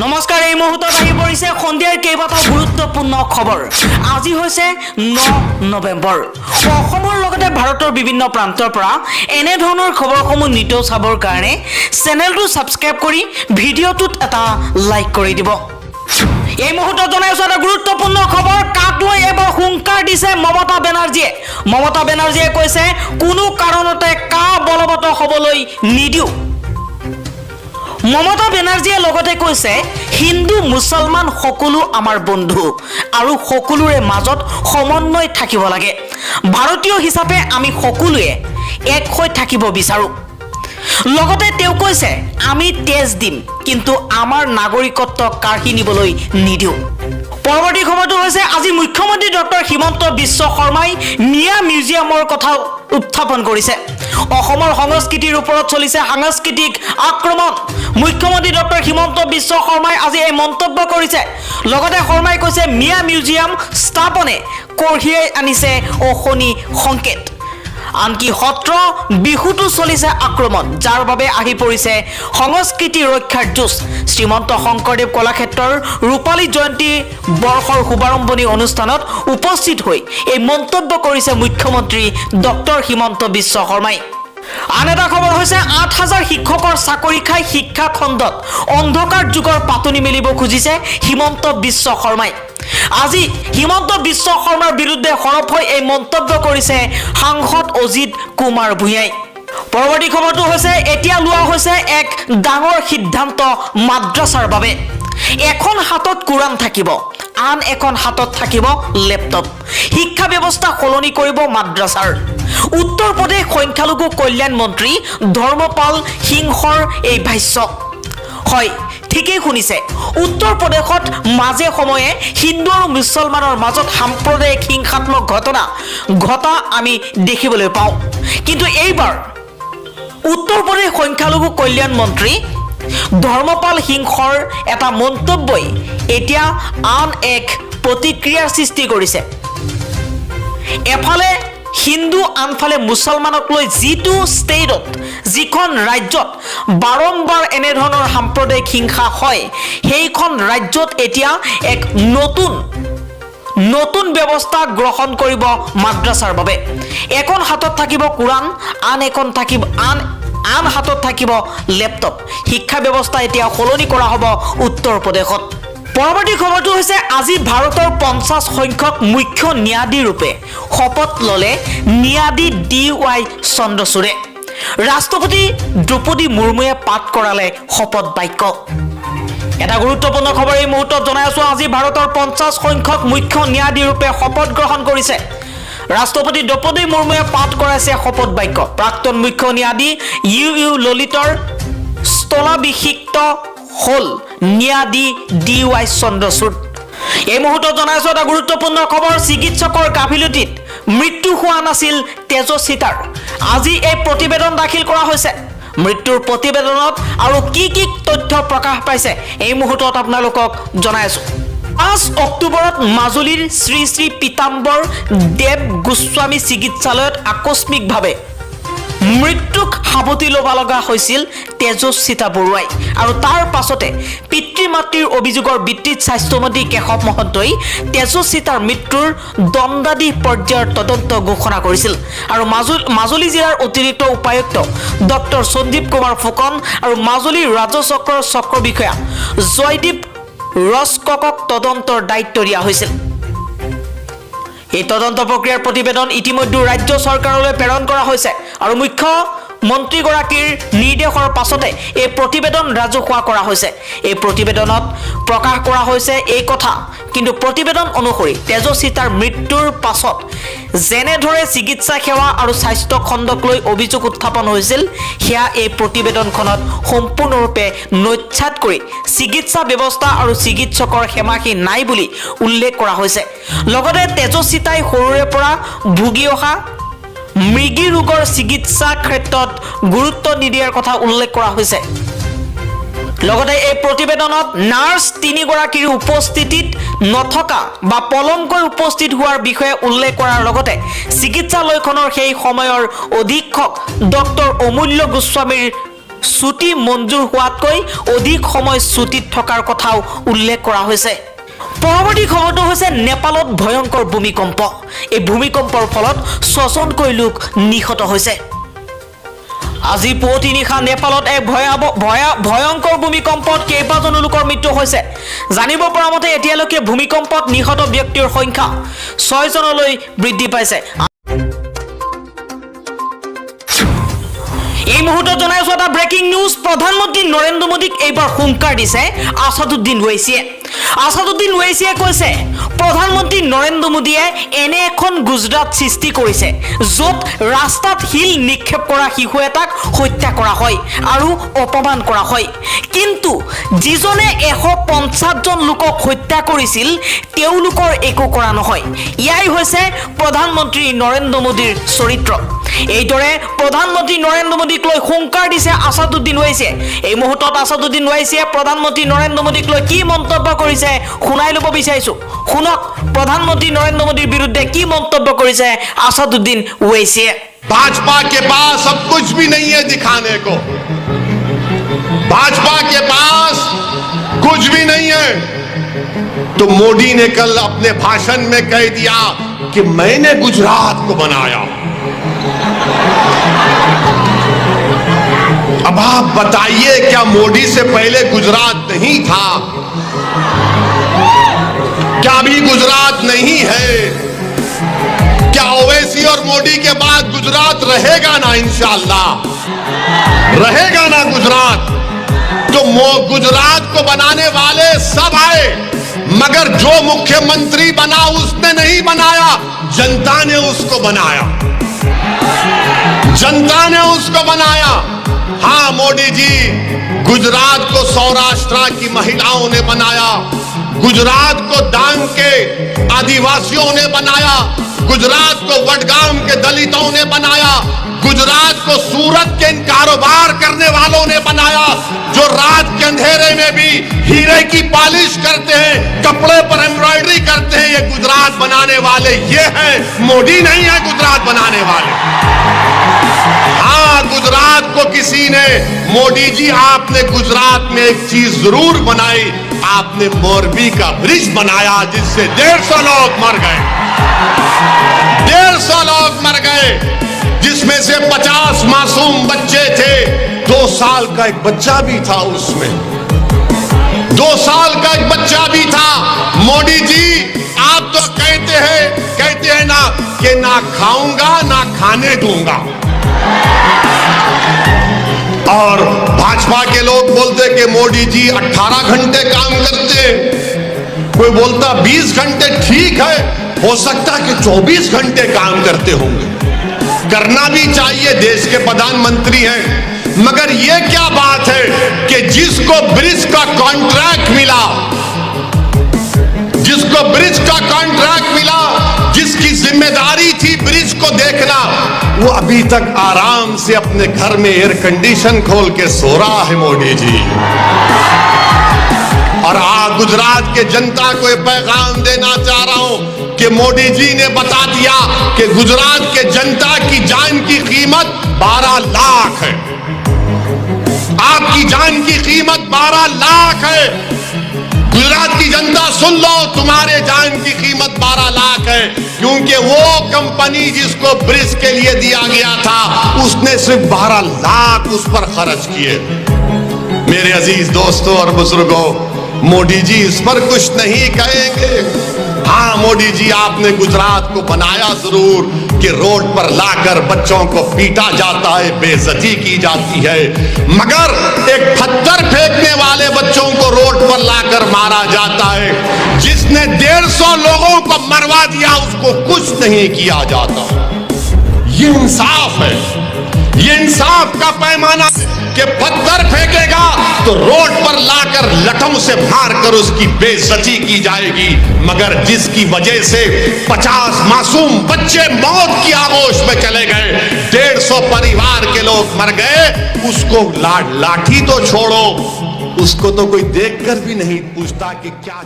নমস্কাৰ, এই মুহূৰ্তত আহি পৰিছে সন্ধিয়াৰ কেইবাটাও গুৰুত্বপূৰ্ণ খবৰ। আজি হৈছে 9 নৱেম্বৰ। অসমৰ লগতে ভাৰতৰ বিভিন্ন প্ৰান্তৰ পৰা এনে ধৰণৰ খবৰসমূহ নিতৌ চাবৰ কাৰণে চেনেলটো ছাবস্ক্ৰাইব কৰি ভিডিঅ'টোত এটা লাইক কৰি দিব। এই মুহূৰ্তত জনাইছো এটা গুৰুত্বপূৰ্ণ খবৰ। কাক লৈ এবাৰ হুংকাৰ দিছে মমতা বেনাৰ্জীয়ে। মমতা বেনাৰ্জীয়ে কৈছে কোনো কাৰণতে কা বলবৎ হ'বলৈ নিদিওঁ। মমতা বেনাৰ্জীয়ে লগতে কৈছে হিন্দু মুছলমান সকলো আমাৰ বন্ধু আৰু সকলোৰে মাজত সমন্বয় থাকিব লাগে। ভাৰতীয় হিচাপে আমি সকলোৱে এক হৈ থাকিব বিচাৰোঁ। লগতে তেওঁ কৈছে আমি তেজ দিম কিন্তু আমাৰ নাগৰিকত্ব কাঢ়ি নিবলৈ নিদিওঁ। পৰৱৰ্তী খবৰটো হৈছে আজি মুখ্যমন্ত্ৰী ডক্টৰ হিমন্ত বিশ্ব শৰ্মাই মিয়া মিউজিয়ামৰ কথা উত্থাপন কৰিছে। অসমৰ সংস্কৃতিৰ ওপৰত চলিছে সাংস্কৃতিক আক্ৰমণ। মুখ্যমন্ত্ৰী ডক্টৰ হিমন্ত বিশ্ব শৰ্মাই আজি এই মন্তব্য কৰিছে। লগতে শৰ্মাই কৈছে মিয়া মিউজিয়াম স্থাপনে কঢ়িয়াই আনিছে অশনি সংকেত। আনকি সত্ৰ বিহুতো চলিছে আক্ৰমণ, যাৰ বাবে আহি পৰিছে সংস্কৃতি ৰক্ষাৰ যুঁজ। শ্ৰীমন্ত শংকৰদেৱ কলাক্ষেত্ৰৰ ৰূপালী জয়ন্তী বৰ্ষৰ শুভাৰম্ভণি অনুষ্ঠানত উপস্থিত হৈ এই মন্তব্য কৰিছে মুখ্যমন্ত্ৰী ডক্টৰ হিমন্ত বিশ্ব শৰ্মাই। আন এটা খবৰ হৈছে ৮,০০০ শিক্ষকৰ চাকৰি খাই শিক্ষা খণ্ডত অন্ধকাৰ যুগৰ পাতনি মেলিব খুজিছে হিমন্ত বিশ্ব শৰ্মাই। আজি হিমন্ত বিশ্ব শৰ্মাৰ বিৰুদ্ধে সৰব হৈ এই মন্তব্য কৰিছে সাংসদ অজিত কুমাৰ ভূঞাই। পৰৱৰ্তী খবৰটো হৈছে এতিয়া লোৱা হৈছে এক ডাঙৰ সিদ্ধান্ত মাদ্ৰাছাৰ বাবে। এখন হাতত কোৰাণ থাকিব, আন এখন হাতত থাকিব লেপটপ। শিক্ষা ব্যৱস্থা সলনি কৰিব মাদ্ৰাছাৰ। উত্তৰ প্ৰদেশ সংখ্যালঘু কল্যাণ মন্ত্ৰী ধৰ্মপাল সিংহৰ এই ভাষ্য। হয়, ঠিকেই শুনিছে। উত্তৰ প্ৰদেশত মাজে সময়ে হিন্দু আৰু মুছলমানৰ মাজত সাম্প্ৰদায়িক হিংসাত্মক ঘটা আমি দেখিবলৈ পাওঁ। কিন্তু এইবাৰ উত্তৰ প্ৰদেশ সংখ্যালঘু কল্যাণ মন্ত্ৰী ধৰ্মপাল সিংহৰ এটা মন্তব্যই এতিয়া আন এক প্ৰতিক্ৰিয়াৰ সৃষ্টি কৰিছে। এফালে হিন্দু আনফালে মুছলমানক লৈ যিটো ষ্টেটত যিখন ৰাজ্যত বাৰম্বাৰ এনেধৰণৰ সাম্প্ৰদায়িক হিংসা হয়, সেইখন ৰাজ্যত এতিয়া এক নতুন ব্যৱস্থা গ্ৰহণ কৰিব মাদ্ৰাছাৰ বাবে। এখন হাতত থাকিব কোৰাণ, আন হাতত থাকিব লেপটপ। শিক্ষা ব্যৱস্থা এতিয়া সলনি কৰা হ'ব উত্তৰ প্ৰদেশত। পৰৱৰ্তী খবৰটো হৈছে আজি ভাৰতৰ 50 সংখ্যক মুখ্য ন্যায়াধীশ ৰূপে শপত ল'লে ন্যায়াধীশ DY চন্দ্ৰচূড়ে। ৰাষ্ট্ৰপতি দ্ৰৌপদী মুৰ্মুৱে পাঠ কৰালে শপত বাক্য। এটা গুৰুত্বপূৰ্ণ খবৰ এই মুহূৰ্তত জনাই আছো। আজি ভাৰতৰ 50 সংখ্যক মুখ্য ন্যায়াধীশ ৰূপে শপত গ্ৰহণ কৰিছে ৰাষ্ট্ৰপতি দ্ৰৌপদী মুৰ্মুৱে পাঠ কৰাইছে শপত বাক্য। প্ৰাক্তন মুখ্য ন্যায়াধীশ ইউ ললিতৰ স্থলাভিষিক্ত হ'ল ন্যায়াধীশ DY চন্দ্ৰচূড়। এই মুহূৰ্তত জনাইছো এটা গুৰুত্বপূৰ্ণ খবৰ। চিকিৎসকৰ গাফিলতিত মৃত্যু হোৱা নাছিল তেজস্বিতাৰ। আজি এই প্ৰতিবেদন দাখিল কৰা হৈছে। মৃত্যুৰ প্ৰতিবেদনত আৰু কি তথ্য প্ৰকাশ পাইছে এই মুহূৰ্তত আপোনালোকক জনাইছো। 5 অক্টোবৰত মাজুলীৰ শ্ৰী শ্ৰী পীতাম্বৰ দেৱ গোস্বামী চিকিৎসালয়ত আকস্মিকভাৱে মৃত্যুক সাৱটি ল'ব লগা হৈছিল তেজস্বিতা বৰুৱাই। আৰু তাৰ পাছতে পিতৃ মাতৃৰ অভিযোগৰ ভিত্তিত স্বাস্থ্যমন্ত্ৰী কেশৱ মহন্তই তেজস্বিতাৰ মৃত্যুৰ দণ্ডাধীশ পৰ্যায়ৰ তদন্ত ঘোষণা কৰিছিল। আৰু মাজুলী জিলাৰ অতিৰিক্ত উপায়ুক্ত ডক্টৰ সঞ্জীৱ কুমাৰ ফুকন আৰু মাজুলী ৰাজচক্ৰৰ চক্ৰ বিষয়া জয়দীপ ৰস্কক তদন্তৰ দায়িত্ব দিয়া হৈছিল। এই তদন্ত প্ৰক্ৰিয়াৰ প্ৰতিবেদন ইতিমধ্যে ৰাজ্য চৰকাৰলৈ প্ৰেৰণ কৰা হৈছে আৰু মুখ্যমন্ত্ৰীগৰাকীৰ নিৰ্দেশৰ পাছতে এই প্ৰতিবেদন ৰাজহুৱা কৰা হৈছে। এই প্ৰতিবেদনত প্ৰকাশ কৰা হৈছে এই কথা। কিন্তু প্ৰতিবেদন অনুসৰি তেজস্বিতাৰ মৃত্যুৰ পাছত যেনেদৰে চিকিৎসা সেৱা আৰু স্বাস্থ্য খণ্ডক লৈ অভিযোগ উত্থাপন হৈছিল, সেয়া এই প্ৰতিবেদনখনত সম্পূৰ্ণৰূপে নস্যাৎ কৰি চিকিৎসা ব্যৱস্থা আৰু চিকিৎসকৰ হেমাহি নাই বুলি উল্লেখ কৰা হৈছে। লগতে তেজস্বিতাই সৰুৰে পৰা ভুগি অহা মৃগী ৰোগৰ চিকিৎসা ক্ষেত্ৰত গুৰুত্ব নিদিয়াৰ কথা উল্লেখ কৰা হৈছে। লগতে এই প্ৰতিবেদনত নাৰ্ছ 3 গৰাকীৰ উপস্থিতিত নথকা বা পলমকৈ উপস্থিত হোৱাৰ বিষয়ে উল্লেখ কৰাৰ লগতে চিকিৎসালয়খনৰ সেই সময়ৰ অধীক্ষক ডক্টৰ অমূল্য গোস্বামীৰ ছুটি মঞ্জুৰ হোৱাতকৈ অধিক সময় ছুটিত থকাৰ কথাও উল্লেখ কৰা হৈছে। পৰৱৰ্তী খবৰটো হৈছে নেপালত ভয়ংকৰ ভূমিকম্প। এই ভূমিকম্পৰ ফলত 6জনকৈ লোক নিহত হৈছে। আজি পুৱতি নিশা নেপালত এক ভয়ংকৰ ভূমিকম্পত কেইবাজনো লোকৰ মৃত্যু হৈছে। জানিব পৰা মতে এতিয়ালৈকে ভূমিকম্পত নিহত ব্যক্তিৰ সংখ্যা 6জনলৈ বৃদ্ধি পাইছে। এই মুহূৰ্তত জনাইছো এটা ব্ৰেকিং নিউজ। প্ৰধানমন্ত্ৰী নৰেন্দ্ৰ মোদীক এইবাৰ হুংকাৰ দিছে আছাদুদ্দিন ওৱেইছিয়ে। আছাদুদ্দিন ওৱেইছিয়ে কৈছে প্ৰধানমন্ত্ৰী নৰেন্দ্ৰ মোদীয়ে এনে এখন গুজৰাট সৃষ্টি কৰিছে য'ত ৰাস্তাত শিল নিক্ষেপ কৰা শিশু এটাক হত্যা কৰা হয় আৰু অপমান কৰা হয়, কিন্তু যিজনে 150জন লোকক হত্যা কৰিছিল তেওঁলোকৰ একো কৰা নহয়। ইয়াই হৈছে প্ৰধানমন্ত্ৰী নৰেন্দ্ৰ মোদীৰ চৰিত্ৰ। এইদৰে প্ৰধানমন্ত্ৰী নৰেন্দ্ৰ মোদীক লৈ হুংকাৰ দিছে আছাদুদ্দিন ওৱেইছিয়ে। এই মুহূৰ্তত আছাদুদ্দিন ওৱেইছিয়ে প্ৰধানমন্ত্ৰী নৰেন্দ্ৰ মোদীক লৈ কি মন্তব্য কৰিছে শুনাই ল'ব বিচাৰিছো। শুনক প্ৰধানমন্ত্ৰী নৰেন্দ্ৰ মোদীৰ বিৰুদ্ধে কি মন্তব্য কৰিছে আছাদুদ্দিন ওৱেইছিয়ে। भाजपा के पास अब कुछ भी नहीं है दिखाने को। भाजपा के पास कुछ भी नहीं है। तो मोदी ने कल अपने भाषण में कह दिया कि मैंने गुजरात को बनाया। अब आप बताइए, क्या मोदी से पहले गुजरात नहीं था? क्या अभी गुजरात नहीं है? क्या ओवैसी और मोदी के बाद गुजरात रहेगा ना? इंशाअल्लाह रहेगा ना गुजरात। तो गुजरात को बनाने वाले सब आए, मगर जो मुख्यमंत्री बना उसने नहीं बनाया, जनता ने उसको बनाया। जनता ने उसको बनाया। हाँ मोदी जी, गुजरात को सौराष्ट्र की महिलाओं ने बनाया, गुजरात को डांग के आदिवासियों ने बनाया, गुजरात को वडगाम के दलितों ने बनाया, गुजरात को सूरत के इन कारोबार करने वालों ने बनाया जो रात के अंधेरे में भी हीरे की पॉलिश करते हैं, कपड़े पर एम्ब्रॉयडरी करते हैं। ये गुजरात बनाने वाले ये हैं, मोदी नहीं है गुजरात बनाने वाले। हाँ, गुजरात को किसी ने, मोदी जी आपने गुजरात में एक चीज जरूर बनाई, आपने मोरबी का ब्रिज बनाया जिससे 150 लोग मर गए। 150 लोग मर गए, जिसमें से 50 मासूम बच्चे थे। 2 साल का एक बच्चा भी था उसमें, 2 साल का एक बच्चा भी था। मोदी जी आप तो कहते हैं ना कि ना खाऊंगा ना खाने दूंगा, और भाजपा के लोग बोलते कि मोदी जी 18 घंटे काम करते, कोई बोलता 20 घंटे। ठीक है, हो सकता कि 24 घंटे काम करते होंगे, करना भी चाहिए, देश के प्रधानमंत्री हैं। मगर ये क्या बात है कि जिसको ब्रिज का कॉन्ट्रैक्ट मिला, जिसको ब्रिज का कॉन्ट्रैक्ट मिला, जिसकी जिम्मेदारी थी ब्रिज को देखना, वो अभी तक आराम से अपने घर में एयर कंडीशन खोल के सो रहा है मोदी जी। और गुजरात के जनता को ये पैगाम देना चाह रहा हूं कि मोदी जी ने बता दिया कि गुजरात के जनता की जान की कीमत 12 लाख है। आपकी जान की कीमत 12 लाख है। गुजरात की जनता सुन लो, तुम्हारे जान की कीमत 12 लाख है, क्योंकि वो कंपनी जिसको ब्रिज के लिए दिया गया था उसने सिर्फ 12 लाख उस पर खर्च किए। मेरे अजीज दोस्तों और बुजुर्गों, मोदी जी इस पर कुछ नहीं कहेंगे। हाँ मोदी जी, आपने गुजरात को बनाया जरूर कि रोड पर लाकर बच्चों को पीटा जाता है, बेइज्जती की जाती है, मगर एक पत्थर फेंकने वाले बच्चों को रोड पर लाकर मारा जाता है। जिसने 150 लोगों को मरवा दिया उसको कुछ नहीं किया जाता। ये इंसाफ है, ये इंसाफ का पैमाना कि पत्थर फेंकेगा तो रोड पर लाकर लठम से मारकर उसकी बेइज्जती की जाएगी, मगर जिसकी वजह से 50 मासूम बच्चे मौत की आगोश में चले गए, 150 परिवार के लोग मर गए, उसको लाठी तो छोड़ो, उसको तो कोई देखकर भी नहीं पूछता कि क्या